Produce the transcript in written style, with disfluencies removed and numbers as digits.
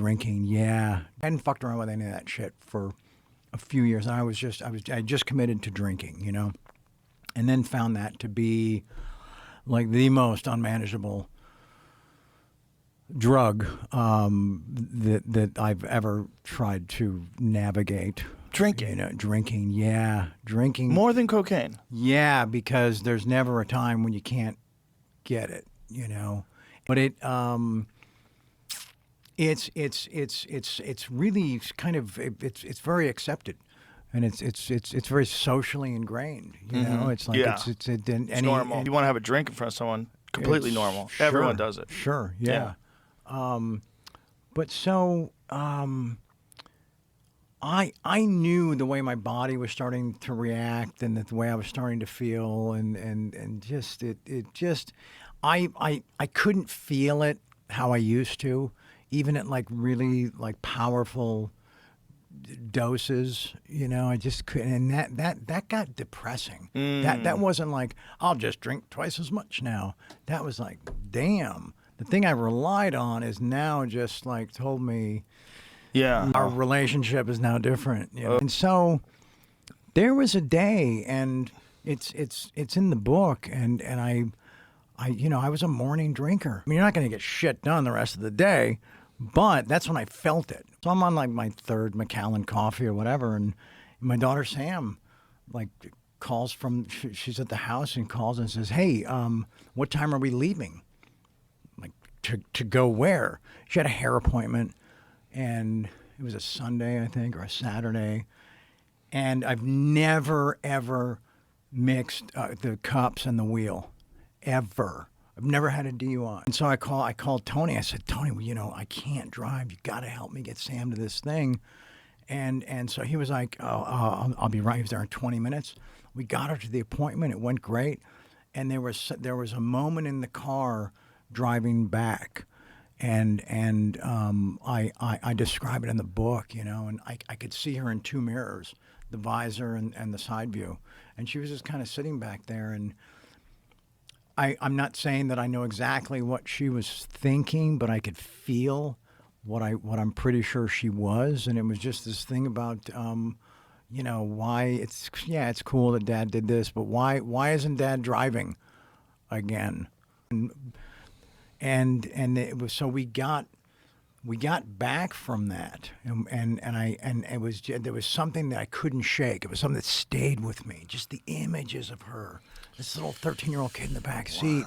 drinking. Yeah, I hadn't fucked around with any of that shit for a few years, and I just committed to drinking, you know, and then found that to be like the most unmanageable drug that I've ever tried to navigate. Drinking? You know, drinking, yeah. Drinking. More than cocaine? Yeah, because there's never a time when you can't get it, you know. But it's really kind of, it's very accepted. And it's very socially ingrained, you know. It's like it's normal. You want to have a drink in front of someone, completely normal. Sure, everyone does it. Sure, yeah. But so I knew the way my body was starting to react and the way I was starting to feel and just I couldn't feel it how I used to, even at like really like powerful doses, you know. I just couldn't, and that got depressing. That wasn't like I'll just drink twice as much now. That was like, damn, the thing I relied on is now just like told me, yeah, our relationship is now different, you know? And so there was a day, and it's in the book, and I you know, I was a morning drinker. I mean, you're not going to get shit done the rest of the day, but that's when I felt it. So I'm on like my third Macallan coffee or whatever, and my daughter Sam like calls from, she's at the house and calls and says, hey, what time are we leaving? Like, to go where? She had a hair appointment, and it was a Sunday, I think, or a Saturday. And I've never, ever mixed the cups and the wheel, ever. I've never had a DUI. And so I called Tony. I said, Tony, well, you know, I can't drive. You got to help me get Sam to this thing. And so he was like, I'll be right. He was there in 20 minutes. We got her to the appointment. It went great. And there was a moment in the car driving back. And I describe it in the book, you know, and I could see her in two mirrors, the visor and the side view. And she was just kind of sitting back there, and I'm not saying that I know exactly what she was thinking, but I could feel what I'm pretty sure she was. And it was just this thing about, you know, why it's cool that Dad did this, but why isn't Dad driving again? And it was, so we got back from that, and it was, there was something that I couldn't shake. It was something that stayed with me. Just the images of her, this little 13-year-old kid in the back seat,